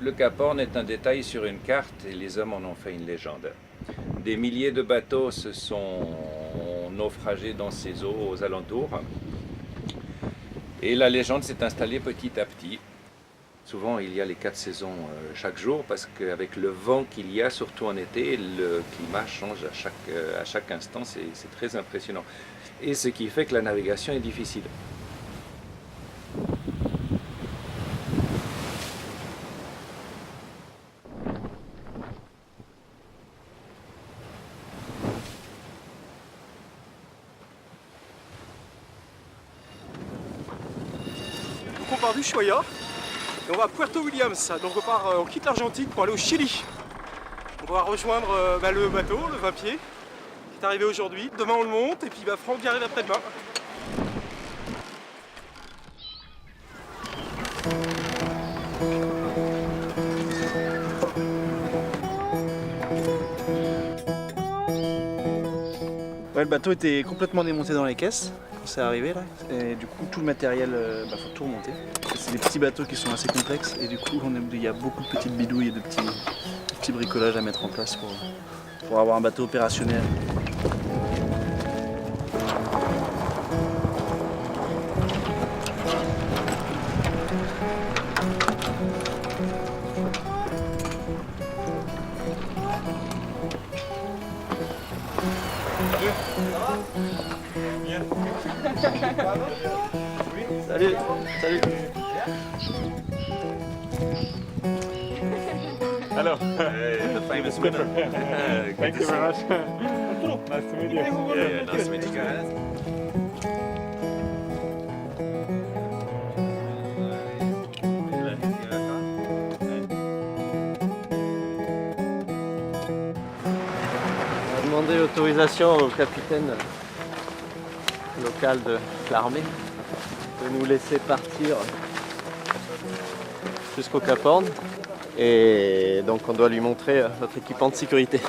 Le Cap Horn est un détail sur une carte et les hommes en ont fait une légende. Des milliers de bateaux se sont naufragés dans ces eaux aux alentours. Et la légende s'est installée petit à petit. Souvent, il y a les 4 saisons chaque jour parce qu'avec le vent qu'il y a, surtout en été, le climat change à chaque instant. C'est très impressionnant. Et ce qui fait que la navigation est difficile. Donc on part d'Ushuaia et on va à Puerto Williams. Donc on quitte l'Argentine pour aller au Chili. On va rejoindre le bateau, le 20 pieds, qui est arrivé aujourd'hui. Demain on le monte et puis Franck y arrive après-demain. Ouais, le bateau était complètement démonté dans les caisses quand c'est arrivé là, et du coup tout le matériel, faut tout remonter. C'est des petits bateaux qui sont assez complexes et du coup il y a beaucoup de petites bidouilles et de petits bricolages à mettre en place pour avoir un bateau opérationnel. Salut, salut. Hello. The famous winner. Thank you very much. Nice to meet you. Yeah, nice to meet you guys. On a demandé l'autorisation au capitaine local de l'armée de nous laisser partir jusqu'au Cap Horn. Et donc on doit lui montrer notre équipement de sécurité.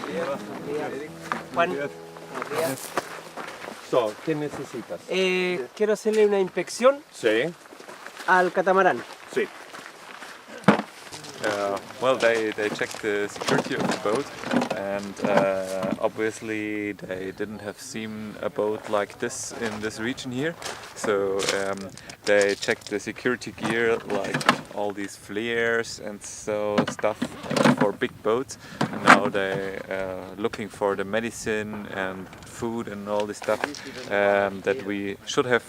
So, ¿qué necesitas? Quiero hacerle una inspección Sí, al catamarán. sí. Well, they checked the security of the boat, and obviously they didn't have seen a boat like this in this region here. So they checked the security gear, like all these flares and so stuff for big boats. And now they looking for the medicine and food and all this stuff that we should have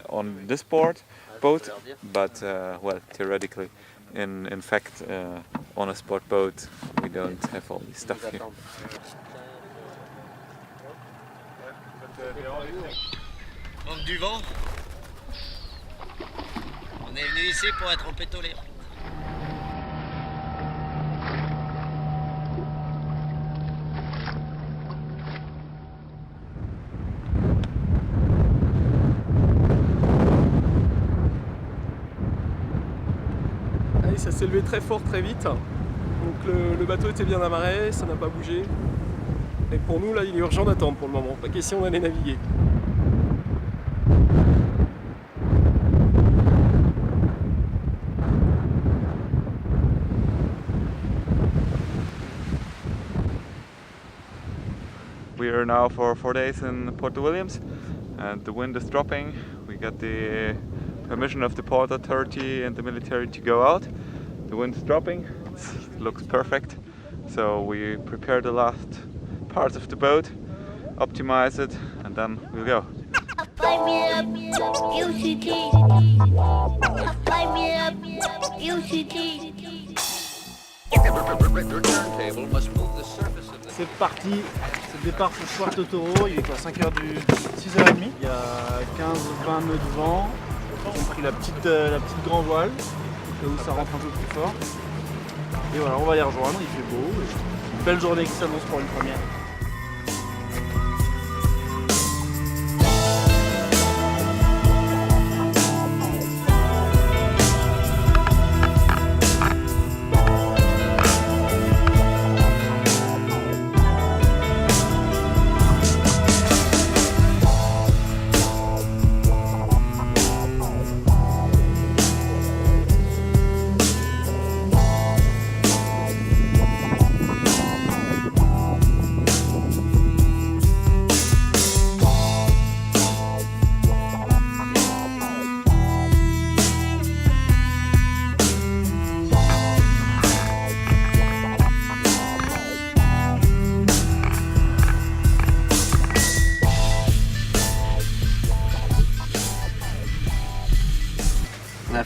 on this boat, but well, theoretically. In fact, on a sport boat, we don't have all this stuff here. Manque du vent. On est venu ici pour être en pétolé. Ça s'est levé très fort très vite. Donc le bateau était bien amarré, ça n'a pas bougé. Et pour nous là il est urgent d'attendre pour le moment, pas question d'aller naviguer. We are now for 4 days in Puerto Williams, and the wind is dropping. We got the permission of the port authority and the military to go out. The wind is dropping, it looks perfect. So we prepare the last parts of the boat, optimize it, and then we'll go. Light me up, UCT. Light me up, UCT. C'est parti, c'est le départ pour Puerto Toro, il est quoi, 5h du 6h30. Il y a 15-20 nœuds de vent, on a pris la petite grand voile, là où ça rentre un peu plus fort. Et voilà, on va les rejoindre, il fait beau, une belle journée qui s'annonce pour une première.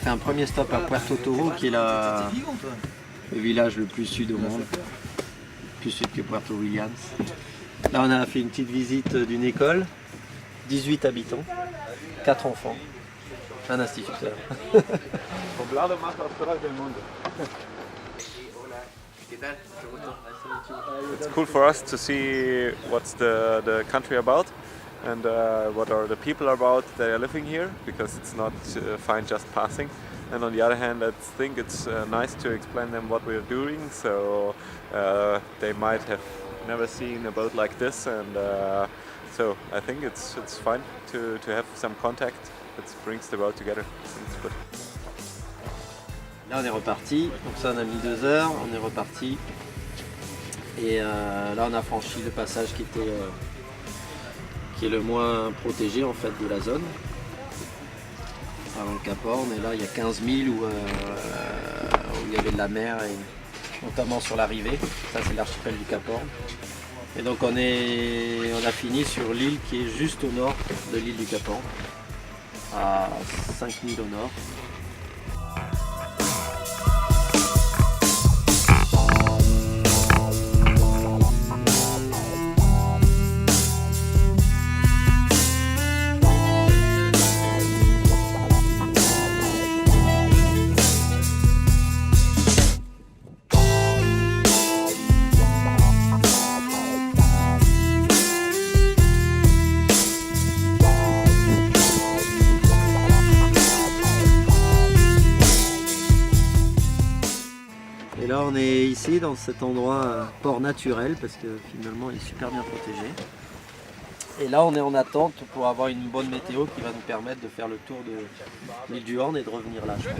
fait un premier stop à Puerto Toro, qui est le village le plus sud au monde, plus sud que Puerto Williams. Là, on a fait une petite visite d'une école, 18 habitants, 4 enfants, un instituteur. It's cool for us to see what's the country about and what are the people about that are living here, because it's not fine just passing. And on the other hand, I think it's nice to explain them what we're doing, so they might have never seen a boat like this, and so I think it's fun to have some contact that brings the boat together. It's good. Là on est reparti, donc ça on a mis 2 heures, on est reparti. Et là on a franchi le passage qui est le moins protégé en fait de la zone. Avant le Cap Horn, et là il y a 15 milles où il y avait de la mer, et notamment sur l'arrivée. Ça c'est l'archipel du Cap Horn. Et donc on a fini sur l'île qui est juste au nord de l'île du Cap Horn, à 5 milles au nord. Et là on est ici dans cet endroit port naturel parce que finalement il est super bien protégé. Et là on est en attente pour avoir une bonne météo qui va nous permettre de faire le tour de l'île du Horn et de revenir là, je pense.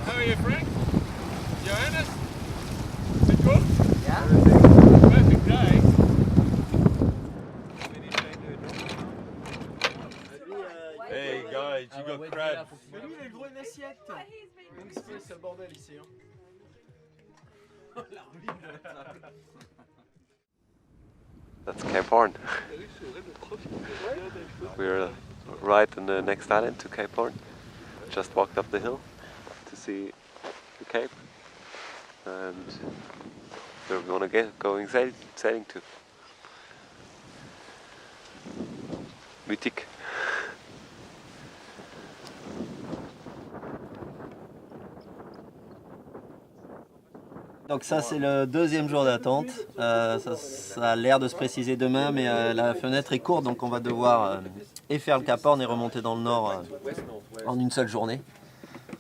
Hey guys, you got crabs. Mais lui il a le droit à une assiette. Donc c'est le bordel ici. Hein. That's Cape Horn. We're right in the next island to Cape Horn. Just walked up the hill to see the Cape, and we're gonna going sailing to Mythique. Donc ça c'est le 2e jour d'attente, ça a l'air de se préciser demain, mais la fenêtre est courte, donc on va devoir et faire le Cap Horn et remonter dans le nord en une seule journée.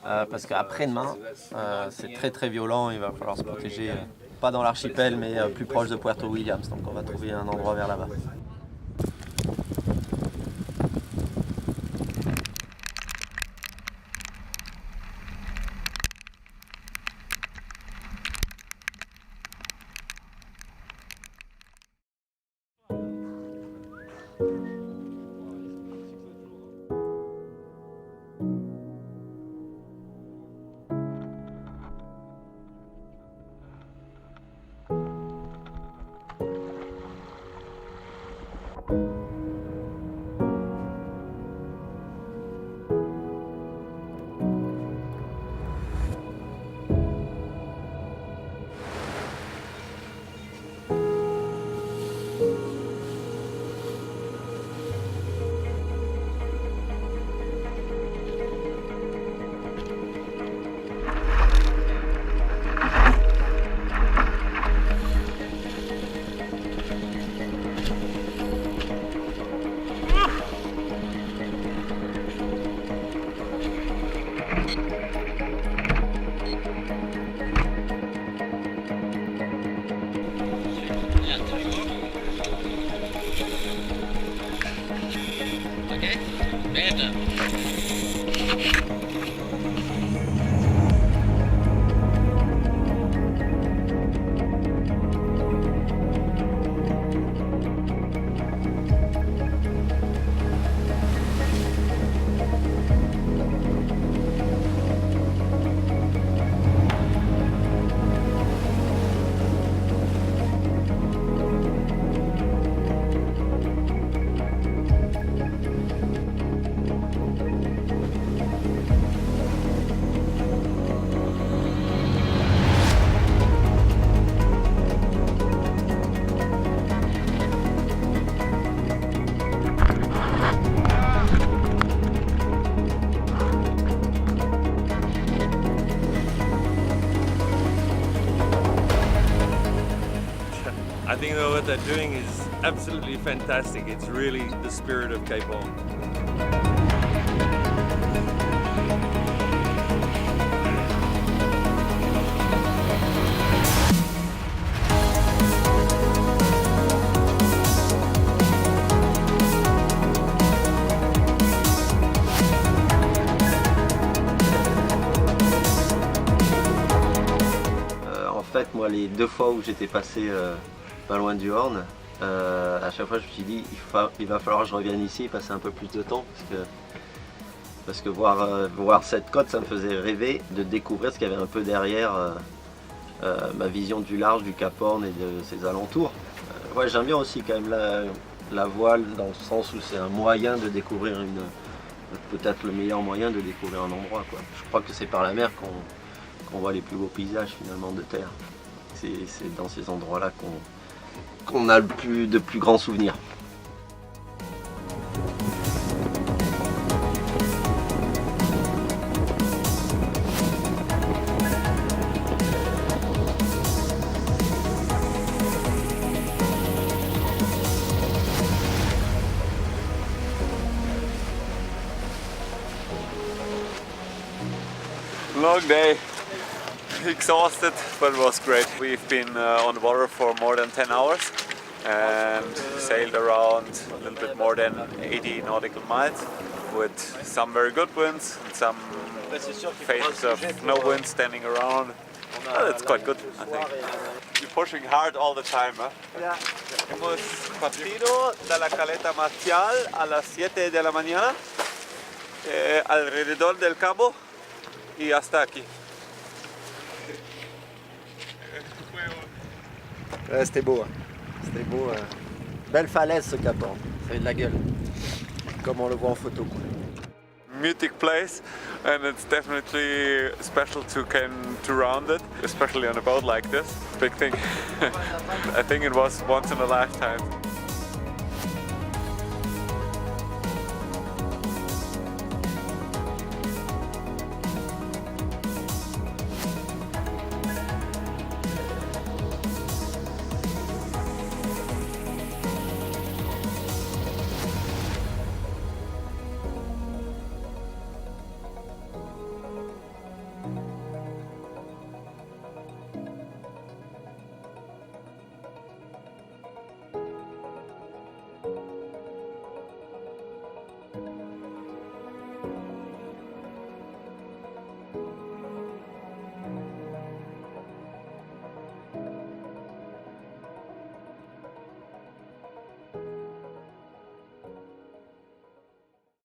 Parce qu'après-demain c'est très très violent, il va falloir se protéger, pas dans l'archipel mais plus proche de Puerto Williams, donc on va trouver un endroit vers là-bas. they're doing is absolutely fantastic. It's really the spirit of Cape Horn. En fait, moi, les 2 fois où j'étais passé pas loin du Horn, à chaque fois je me suis dit il va falloir que je revienne ici et passer un peu plus de temps parce que voir cette côte, ça me faisait rêver de découvrir ce qu'il y avait un peu derrière ma vision du large du Cap Horn et de ses alentours. Ouais, j'aime bien aussi quand même la voile dans le sens où c'est un moyen de découvrir peut-être le meilleur moyen de découvrir un endroit, quoi. Je crois que c'est par la mer qu'on voit les plus beaux paysages finalement de terre. C'est dans ces endroits-là qu'on a de plus grands souvenirs. Long day, exhausted, but it was great. We've been on the water for more than 10 hours and sailed around a little bit more than 80 nautical miles with some very good winds and some phases of no wind standing around. Oh, that's quite good, I think. You're pushing hard all the time, huh? Yeah. Hemos partido de la caleta Marcial a las 7 de la mañana, alrededor del cabo y hasta aquí. Ouais, c'était beau. C'était beau. Belle falaise ce Cap Horn. Ça fait de la gueule. Comme on le voit en photo. Mythic place, and it's definitely special to round it, especially on a boat like this. Big thing. I think it was once in a lifetime.